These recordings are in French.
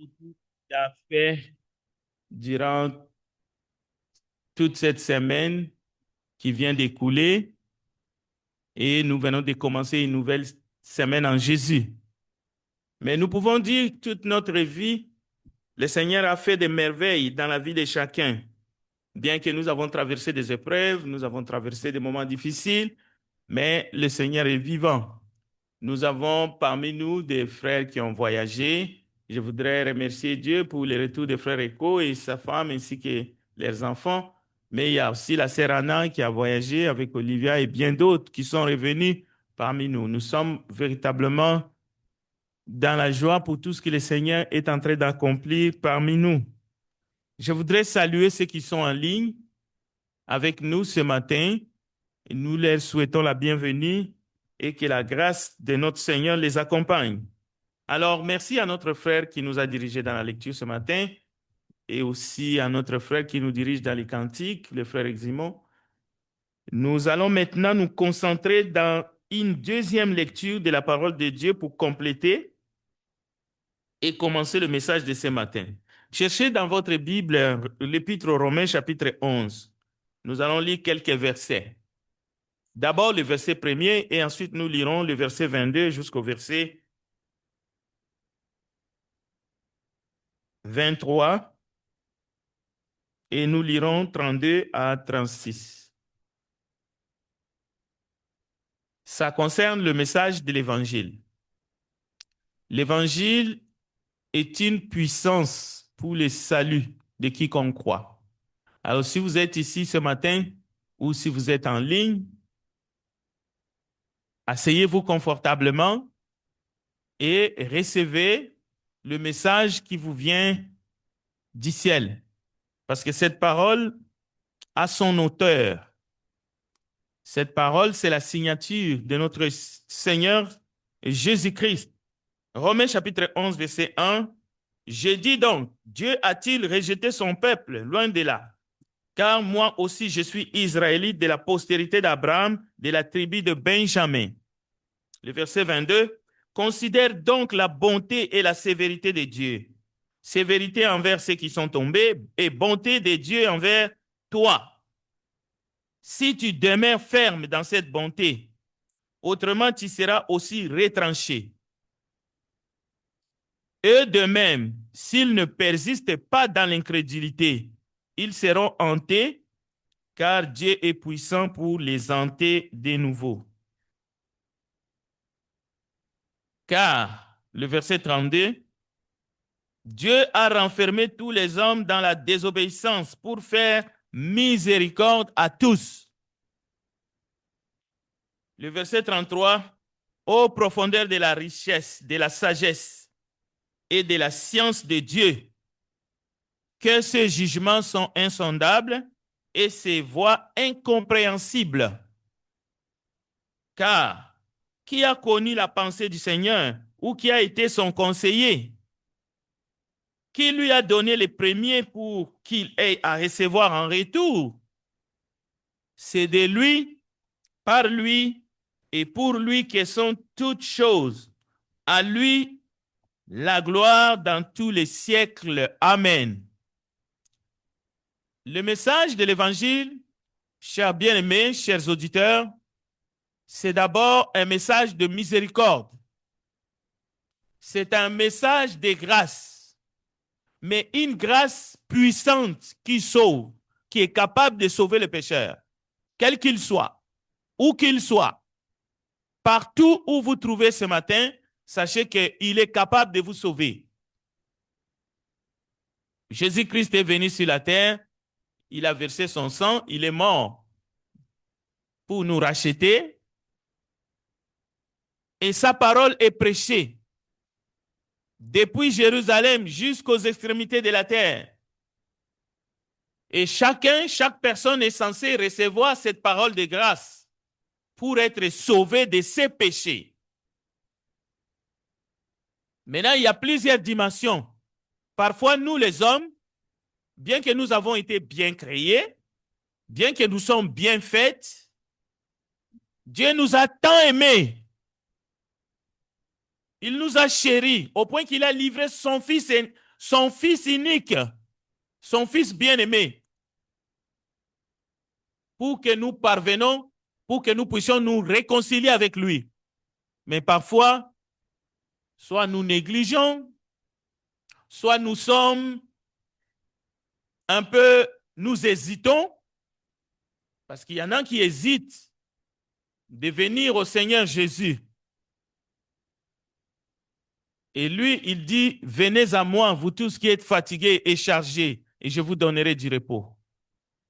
pour tout ce qu'il a fait durant toute cette semaine qui vient d'écouler et nous venons de commencer une nouvelle semaine en Jésus. Mais nous pouvons dire que toute notre vie, le Seigneur a fait des merveilles dans la vie de chacun. Bien que nous avons traversé des épreuves, nous avons traversé des moments difficiles, mais le Seigneur est vivant. Nous avons parmi nous des frères qui ont voyagé. Je voudrais remercier Dieu pour le retour de frère Echo et sa femme ainsi que leurs enfants. Mais il y a aussi la sœur Anna qui a voyagé avec Olivia et bien d'autres qui sont revenus parmi nous. Nous sommes véritablement dans la joie pour tout ce que le Seigneur est en train d'accomplir parmi nous. Je voudrais saluer ceux qui sont en ligne avec nous ce matin. Nous leur souhaitons la bienvenue et que la grâce de notre Seigneur les accompagne. Alors, merci à notre frère qui nous a dirigés dans la lecture ce matin et aussi à notre frère qui nous dirige dans les cantiques, le frère Eximon. Nous allons maintenant nous concentrer dans une deuxième lecture de la parole de Dieu pour compléter et commencer le message de ce matin. Cherchez dans votre Bible l'Épître aux Romains, chapitre 11. Nous allons lire quelques versets. D'abord le verset 1er et ensuite nous lirons le verset 22 jusqu'au verset 23 et nous lirons 32 à 36. Ça concerne le message de l'Évangile. L'Évangile est une puissance pour le salut de quiconque croit. Alors si vous êtes ici ce matin ou si vous êtes en ligne, asseyez-vous confortablement et recevez le message qui vous vient du ciel. Parce que cette parole a son auteur. Cette parole, c'est la signature de notre Seigneur Jésus-Christ. Romains chapitre 11, verset 1. Je dis donc, Dieu a-t-il rejeté son peuple? Loin de là. Car moi aussi, je suis israélite de la postérité d'Abraham, de la tribu de Benjamin. Le verset 22. Considère donc la bonté et la sévérité de Dieu. Sévérité envers ceux qui sont tombés et bonté de Dieu envers toi. Si tu demeures ferme dans cette bonté, autrement tu seras aussi retranché. Eux de même, s'ils ne persistent pas dans l'incrédulité, ils seront hantés, car Dieu est puissant pour les hanter de nouveau. Car, le verset 32, Dieu a renfermé tous les hommes dans la désobéissance pour faire miséricorde à tous. Le verset 33, ô profondeur de la richesse, de la sagesse et de la science de Dieu, que ses jugements sont insondables et ses voies incompréhensibles. Car qui a connu la pensée du Seigneur ou qui a été son conseiller? Qui lui a donné les premiers pour qu'il ait à recevoir en retour? C'est de lui, par lui et pour lui que sont toutes choses. À lui la gloire dans tous les siècles. Amen. Le message de l'Évangile, chers bien-aimés, chers auditeurs, c'est d'abord un message de miséricorde. C'est un message de grâce, mais une grâce puissante qui sauve, qui est capable de sauver le pécheur, quel qu'il soit, où qu'il soit. Partout où vous trouvez ce matin, sachez qu'il est capable de vous sauver. Jésus-Christ est venu sur la terre, il a versé son sang, il est mort pour nous racheter. Et sa parole est prêchée depuis Jérusalem jusqu'aux extrémités de la terre. Et chaque personne est censée recevoir cette parole de grâce pour être sauvé de ses péchés. Maintenant, il y a plusieurs dimensions. Parfois, nous les hommes, bien que nous avons été bien créés, bien que nous sommes bien faits, Dieu nous a tant aimés. Il nous a chéris au point qu'il a livré son fils son Fils unique, son Fils bien-aimé, pour que nous parvenons, pour que nous puissions nous réconcilier avec lui. Mais parfois, soit nous négligeons, soit nous sommes un peu, nous hésitons, parce qu'il y en a qui hésitent de venir au Seigneur Jésus. Et lui, il dit, venez à moi, vous tous qui êtes fatigués et chargés, et je vous donnerai du repos.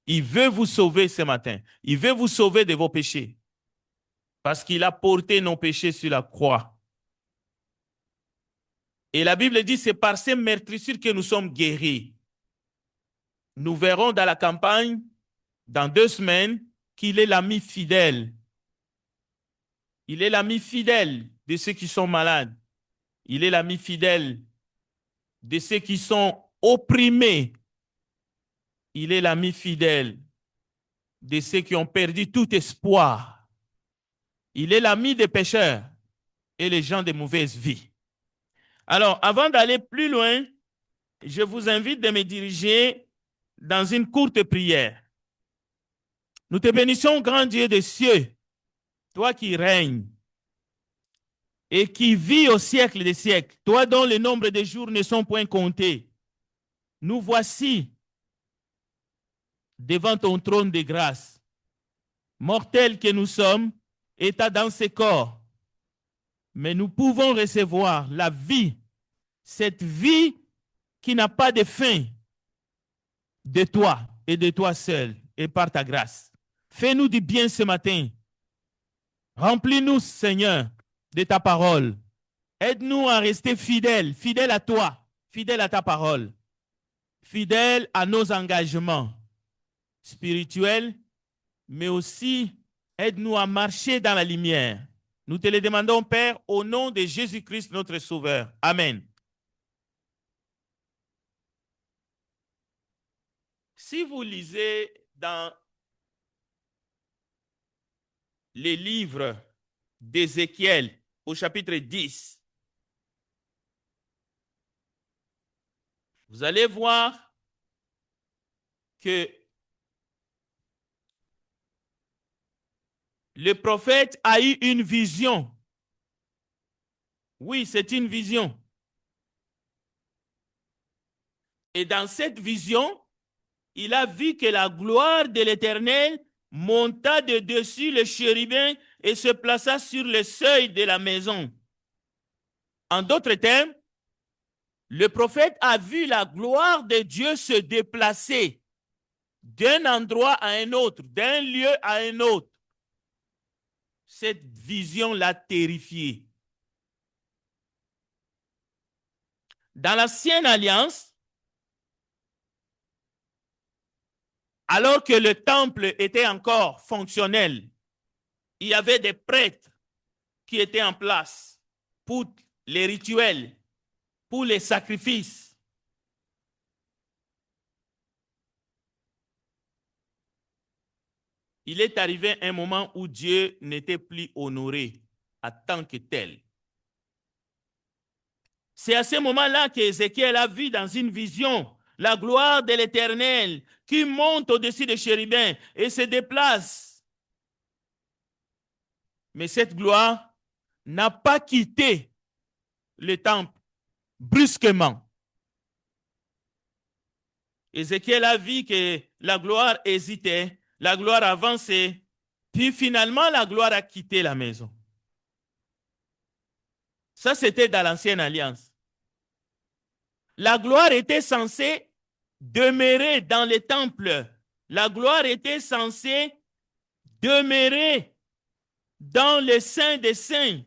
Il veut vous sauver ce matin. Il veut vous sauver de vos péchés. Parce qu'il a porté nos péchés sur la croix. Et la Bible dit, c'est par ces meurtrissures que nous sommes guéris. Nous verrons dans la campagne, dans 2 semaines, qu'il est l'ami fidèle. Il est l'ami fidèle de ceux qui sont malades. Il est l'ami fidèle de ceux qui sont opprimés. Il est l'ami fidèle de ceux qui ont perdu tout espoir. Il est l'ami des pécheurs et les gens de mauvaise vie. Alors, avant d'aller plus loin, je vous invite de me diriger dans une courte prière. Nous te bénissons, grand Dieu des cieux, toi qui règnes et qui vis au siècle des siècles, toi dont le nombre de jours ne sont point comptés. Nous voici devant ton trône de grâce. Mortels que nous sommes, état dans ces corps, mais nous pouvons recevoir la vie, cette vie qui n'a pas de fin, de toi et de toi seul et par ta grâce. Fais-nous du bien ce matin. Remplis-nous, Seigneur, de ta parole. Aide-nous à rester fidèles, fidèles à toi, fidèles à ta parole, fidèles à nos engagements spirituels, mais aussi aide-nous à marcher dans la lumière. Nous te le demandons, Père, au nom de Jésus-Christ, notre Sauveur. Amen. Si vous lisez dans les livres d'Ézéchiel au chapitre 10, vous allez voir que le prophète a eu une vision. Oui, c'est une vision. Et dans cette vision, il a vu que la gloire de l'Éternel monta de dessus le chérubin et se plaça sur le seuil de la maison. En d'autres termes, le prophète a vu la gloire de Dieu se déplacer d'un endroit à un autre, d'un lieu à un autre. Cette vision l'a terrifié. Dans l'ancienne alliance, alors que le temple était encore fonctionnel, il y avait des prêtres qui étaient en place pour les rituels, pour les sacrifices. Il est arrivé un moment où Dieu n'était plus honoré en tant que tel. C'est à ce moment-là qu'Ézéchiel a vu dans une vision la gloire de l'Éternel qui monte au-dessus des chérubins et se déplace. Mais cette gloire n'a pas quitté le temple brusquement. Ézéchiel a vu que la gloire hésitait, la gloire avançait, puis finalement la gloire a quitté la maison. Ça, c'était dans l'ancienne alliance. La gloire était censée demeurer dans les temples. La gloire était censée demeurer dans le Saint des Saints.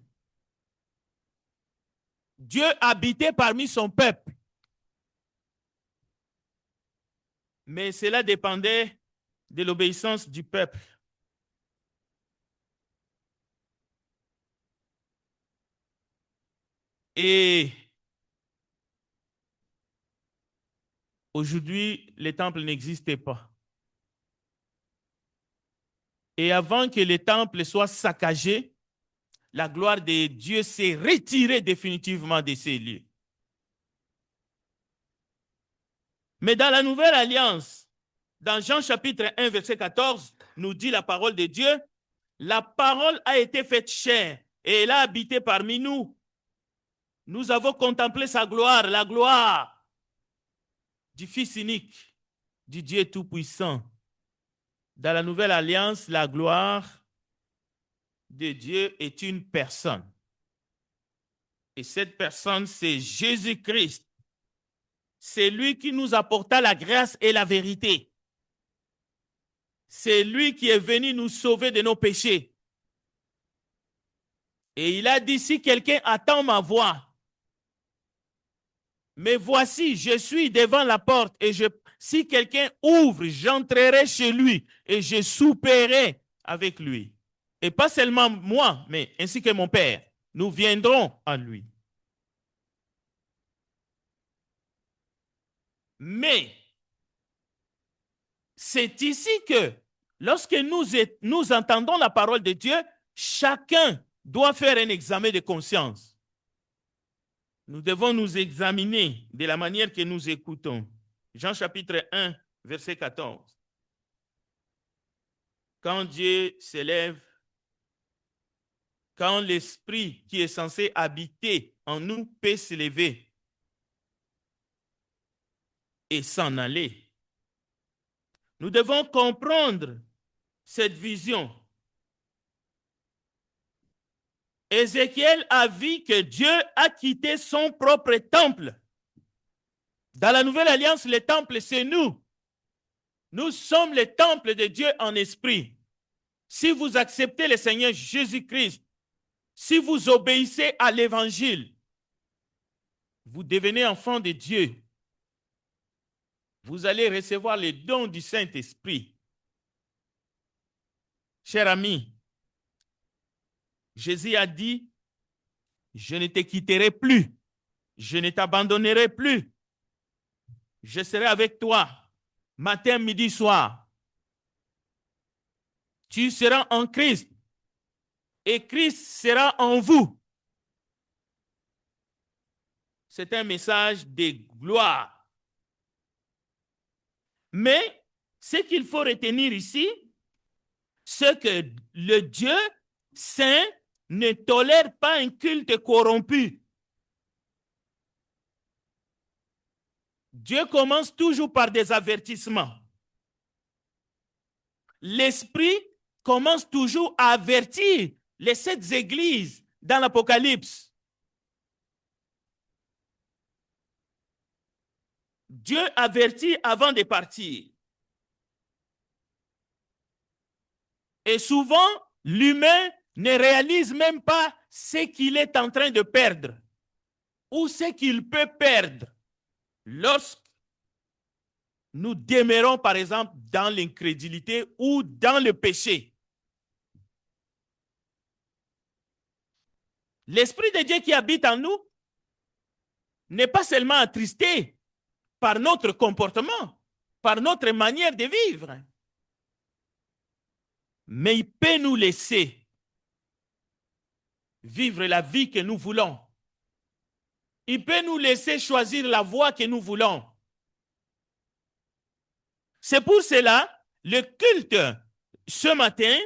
Dieu habitait parmi son peuple. Mais cela dépendait de l'obéissance du peuple. Et aujourd'hui, les temples n'existaient pas. Et avant que les temples soient saccagés, la gloire de Dieu s'est retirée définitivement de ces lieux. Mais dans la nouvelle alliance, dans Jean chapitre 1, verset 14, nous dit la parole de Dieu, la parole a été faite chair et elle a habité parmi nous. Nous avons contemplé sa gloire, la gloire du Fils unique, du Dieu Tout-Puissant. Dans la nouvelle alliance, la gloire de Dieu est une personne. Et cette personne, c'est Jésus-Christ. C'est lui qui nous apporta la grâce et la vérité. C'est lui qui est venu nous sauver de nos péchés. Et il a dit, si quelqu'un attend ma voix, mais voici, je suis devant la porte et si quelqu'un ouvre, j'entrerai chez lui et je souperai avec lui. Et pas seulement moi, mais ainsi que mon Père. Nous viendrons à lui. Mais c'est ici que lorsque nous entendons la parole de Dieu, chacun doit faire un examen de conscience. Nous devons nous examiner de la manière que nous écoutons. Jean chapitre 1, verset 14. Quand Dieu s'élève, quand l'esprit qui est censé habiter en nous peut s'élever et s'en aller, nous devons comprendre cette vision. Ézéchiel a vu que Dieu a quitté son propre temple. Dans la nouvelle alliance, le temple, c'est nous. Nous sommes le temple de Dieu en esprit. Si vous acceptez le Seigneur Jésus-Christ, si vous obéissez à l'évangile, vous devenez enfant de Dieu. Vous allez recevoir les dons du Saint-Esprit. Cher ami, Jésus a dit, je ne te quitterai plus, je ne t'abandonnerai plus, je serai avec toi, matin, midi, soir. Tu seras en Christ et Christ sera en vous. C'est un message de gloire. Mais ce qu'il faut retenir ici, c'est que le Dieu saint ne tolère pas un culte corrompu. Dieu commence toujours par des avertissements. L'Esprit commence toujours à avertir les 7 églises dans l'Apocalypse. Dieu avertit avant de partir. Et souvent, l'humain ne réalise même pas ce qu'il est en train de perdre ou ce qu'il peut perdre lorsque nous demeurons, par exemple, dans l'incrédulité ou dans le péché. L'Esprit de Dieu qui habite en nous n'est pas seulement attristé par notre comportement, par notre manière de vivre, mais il peut nous laisser vivre la vie que nous voulons. Il peut nous laisser choisir la voie que nous voulons. C'est pour cela, le culte ce matin,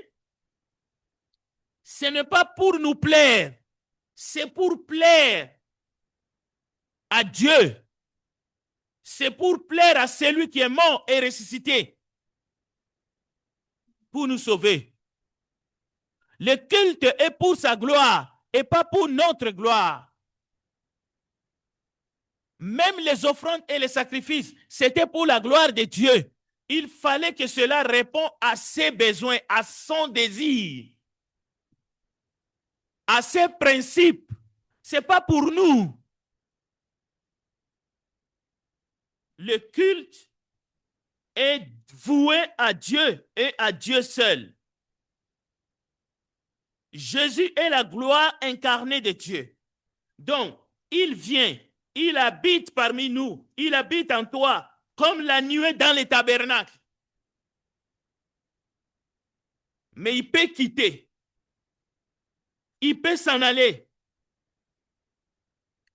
ce n'est pas pour nous plaire, c'est pour plaire à Dieu. C'est pour plaire à celui qui est mort et ressuscité pour nous sauver. Le culte est pour sa gloire et pas pour notre gloire. Même les offrandes et les sacrifices, c'était pour la gloire de Dieu. Il fallait que cela réponde à ses besoins, à son désir, à ses principes. Ce n'est pas pour nous. Le culte est voué à Dieu et à Dieu seul. Jésus est la gloire incarnée de Dieu. Donc, il vient, il habite parmi nous, il habite en toi, comme la nuée dans les tabernacles. Mais il peut quitter. Il peut s'en aller.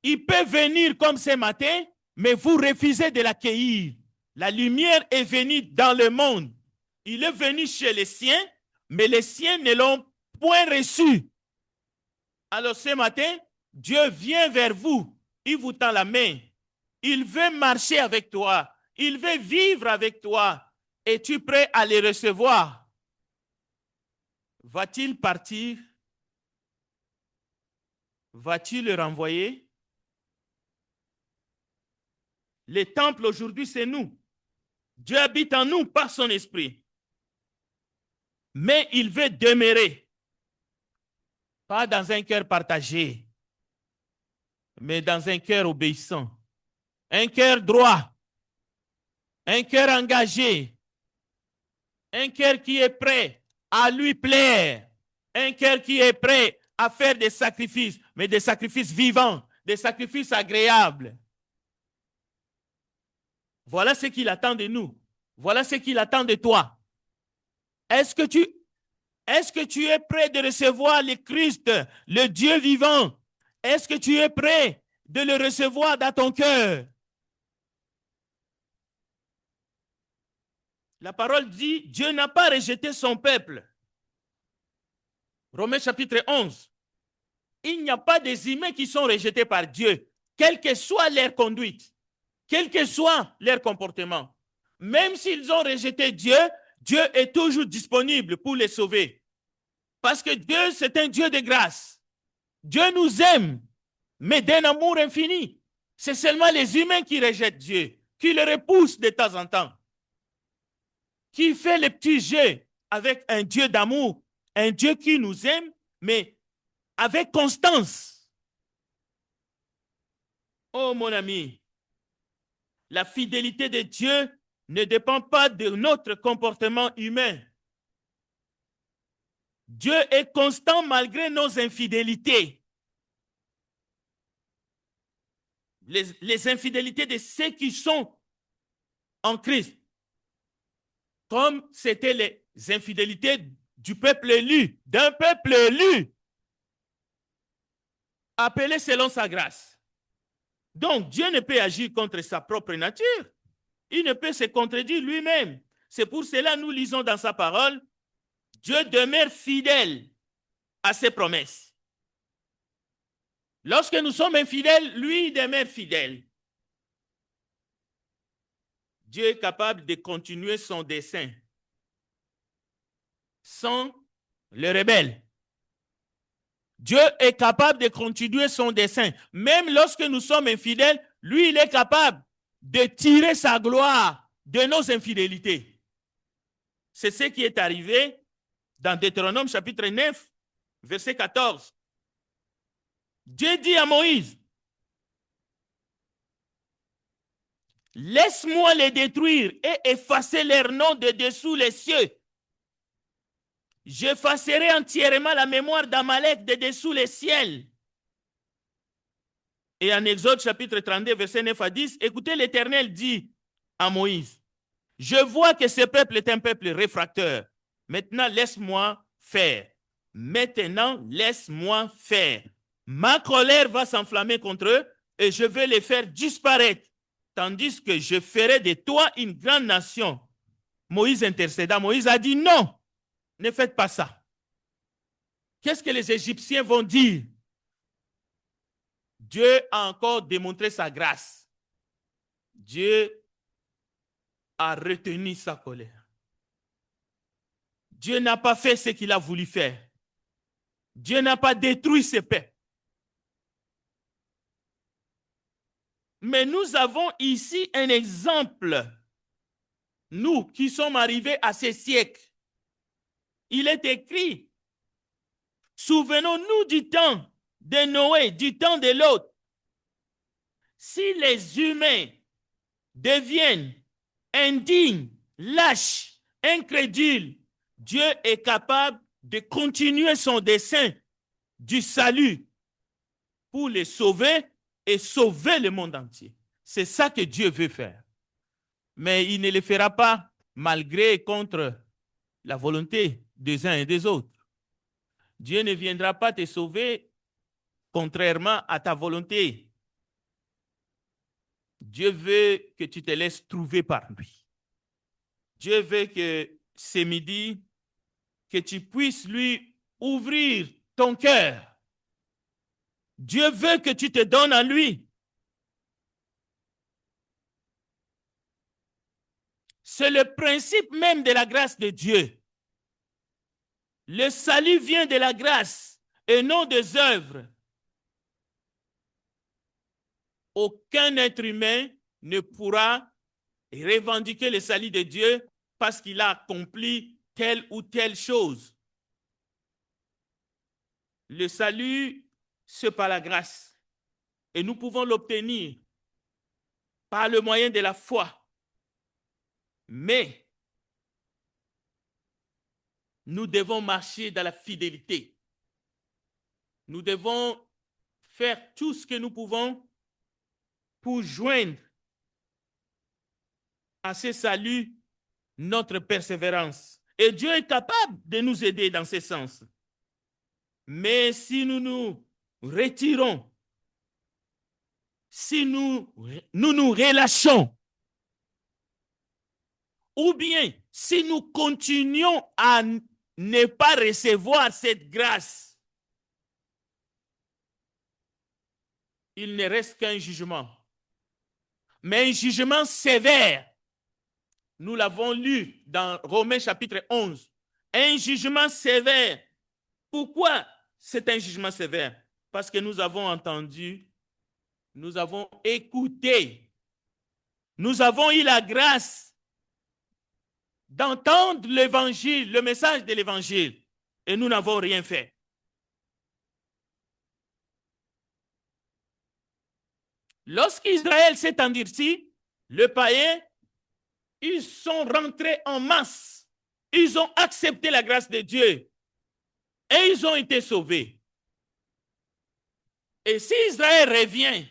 Il peut venir comme ce matin, mais vous refusez de l'accueillir. La lumière est venue dans le monde. Il est venu chez les siens, mais les siens ne l'ont point reçu. Alors ce matin, Dieu vient vers vous. Il vous tend la main. Il veut marcher avec toi. Il veut vivre avec toi. Es-tu prêt à les recevoir? Va-t-il partir? Vas-tu le renvoyer? Le temple aujourd'hui, c'est nous. Dieu habite en nous par son esprit. Mais il veut demeurer. Pas dans un cœur partagé, mais dans un cœur obéissant. Un cœur droit. Un cœur engagé. Un cœur qui est prêt à lui plaire. Un cœur qui est prêt à faire des sacrifices, mais des sacrifices vivants, des sacrifices agréables. Voilà ce qu'il attend de nous. Voilà ce qu'il attend de toi. Est-ce que tu es prêt de recevoir le Christ, le Dieu vivant? Est-ce que tu es prêt de le recevoir dans ton cœur? La parole dit, Dieu n'a pas rejeté son peuple. Romains chapitre 11. Il n'y a pas des humains qui sont rejetés par Dieu, quelle que soit leur conduite, quel que soit leur comportement. Même s'ils ont rejeté Dieu, Dieu est toujours disponible pour les sauver. Parce que Dieu, c'est un Dieu de grâce. Dieu nous aime, mais d'un amour infini. C'est seulement les humains qui rejettent Dieu, qui le repoussent de temps en temps, qui fait les petits jeux avec un Dieu d'amour, un Dieu qui nous aime, mais avec constance. Oh mon ami, la fidélité de Dieu ne dépend pas de notre comportement humain. Dieu est constant malgré nos infidélités. Les infidélités de ceux qui sont en Christ. Comme c'était les infidélités du peuple élu, d'un peuple élu, appelé selon sa grâce. Donc, Dieu ne peut agir contre sa propre nature. Il ne peut se contredire lui-même. C'est pour cela que nous lisons dans sa parole, Dieu demeure fidèle à ses promesses. Lorsque nous sommes infidèles, lui demeure fidèle. Dieu est capable de continuer son dessein sans le rebelle. Dieu est capable de continuer son dessein. Même lorsque nous sommes infidèles, lui, il est capable de tirer sa gloire de nos infidélités. C'est ce qui est arrivé dans Deutéronome chapitre 9, verset 14. Dieu dit à Moïse, laisse-moi les détruire et effacer leur nom de dessous les cieux. J'effacerai entièrement la mémoire d'Amalek de dessous les ciels. Et en Exode chapitre 32, verset 9 à 10, écoutez, l'Éternel dit à Moïse, je vois que ce peuple est un peuple réfractaire. Maintenant, laisse-moi faire. Maintenant, laisse-moi faire. Ma colère va s'enflammer contre eux et je vais les faire disparaître, tandis que je ferai de toi une grande nation. Moïse intercéda. Moïse a dit non, ne faites pas ça. Qu'est-ce que les Égyptiens vont dire? Dieu a encore démontré sa grâce. Dieu a retenu sa colère. Dieu n'a pas fait ce qu'il a voulu faire. Dieu n'a pas détruit ses peuples. Mais nous avons ici un exemple. Nous qui sommes arrivés à ces siècles. Il est écrit, souvenons-nous du temps de Noé, du temps de Lot. Si les humains deviennent indignes, lâches, incrédules, Dieu est capable de continuer son dessein du salut pour les sauver et sauver le monde entier. C'est ça que Dieu veut faire. Mais il ne le fera pas malgré et contre la volonté des uns et des autres. Dieu ne viendra pas te sauver contrairement à ta volonté. Dieu veut que tu te laisses trouver par lui. Dieu veut que ce midi, que tu puisses lui ouvrir ton cœur. Dieu veut que tu te donnes à lui. C'est le principe même de la grâce de Dieu. Le salut vient de la grâce et non des œuvres. Aucun être humain ne pourra revendiquer le salut de Dieu parce qu'il a accompli telle ou telle chose. Le salut, c'est par la grâce. Et nous pouvons l'obtenir par le moyen de la foi. Mais nous devons marcher dans la fidélité. Nous devons faire tout ce que nous pouvons pour joindre à ce salut notre persévérance. Et Dieu est capable de nous aider dans ce sens. Mais si nous nous retirons, si nous nous relâchons, ou bien si nous continuons à ne pas recevoir cette grâce, il ne reste qu'un jugement. Mais un jugement sévère. Nous l'avons lu dans Romains chapitre 11. Un jugement sévère. Pourquoi c'est un jugement sévère? Parce que nous avons entendu, nous avons écouté, nous avons eu la grâce d'entendre l'évangile, le message de l'évangile, et nous n'avons rien fait. Lorsqu'Israël s'est endurci, les païens, ils sont rentrés en masse. Ils ont accepté la grâce de Dieu et ils ont été sauvés. Et si Israël revient,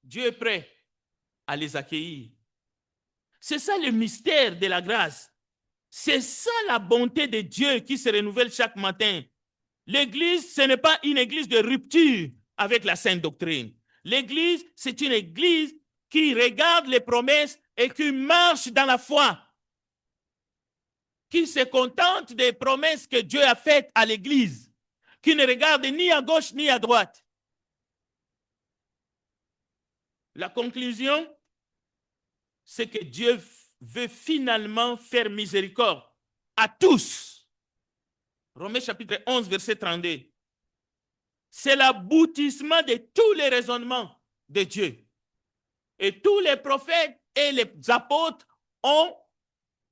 Dieu est prêt à les accueillir. C'est ça le mystère de la grâce. C'est ça la bonté de Dieu qui se renouvelle chaque matin. L'Église, ce n'est pas une église de rupture avec la sainte doctrine. L'Église, c'est une église qui regarde les promesses et qui marche dans la foi, qui se contente des promesses que Dieu a faites à l'Église, qui ne regarde ni à gauche ni à droite. La conclusion, c'est que Dieu veut finalement faire miséricorde à tous. Romains chapitre 11, verset 32. C'est l'aboutissement de tous les raisonnements de Dieu. Et tous les prophètes et les apôtres ont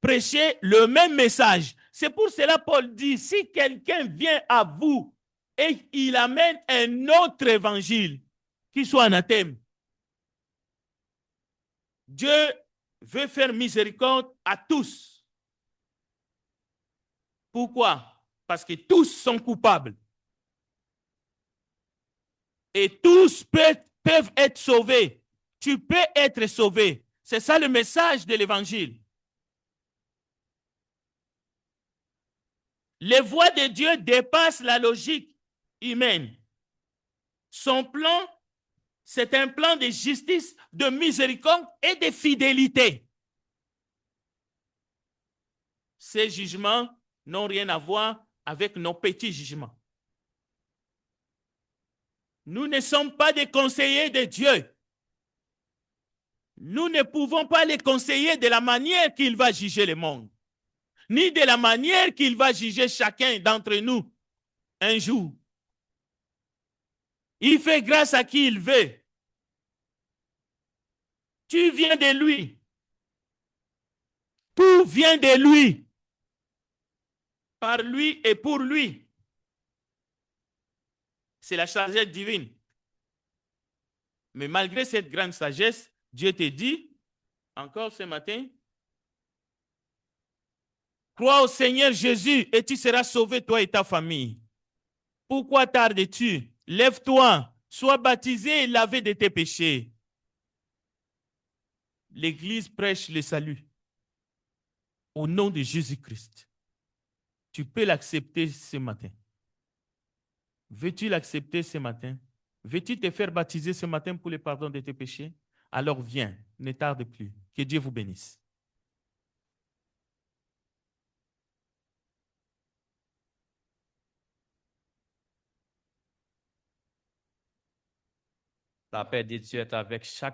prêché le même message. C'est pour cela Paul dit, si quelqu'un vient à vous et il amène un autre évangile, qui soit anathème, Dieu veut faire miséricorde à tous. Pourquoi? Parce que tous sont coupables. Et tous peuvent être sauvés. Tu peux être sauvé. C'est ça le message de l'évangile. Les voies de Dieu dépassent la logique humaine. Son plan, c'est un plan de justice, de miséricorde et de fidélité. Ces jugements n'ont rien à voir avec nos petits jugements. Nous ne sommes pas des conseillers de Dieu. Nous ne pouvons pas les conseiller de la manière qu'il va juger le monde, ni de la manière qu'il va juger chacun d'entre nous un jour. Il fait grâce à qui il veut. Tu viens de lui. Tout vient de lui. Par lui et pour lui. C'est la sagesse divine. Mais malgré cette grande sagesse, Dieu te dit, encore ce matin, crois au Seigneur Jésus et tu seras sauvé, toi et ta famille. Pourquoi tardes-tu? Lève-toi, sois baptisé et lavé de tes péchés. L'Église prêche le salut au nom de Jésus-Christ. Tu peux l'accepter ce matin. Veux-tu l'accepter ce matin? Veux-tu te faire baptiser ce matin pour le pardon de tes péchés? Alors viens, ne tarde plus. Que Dieu vous bénisse. La paix de Dieu est avec chacun.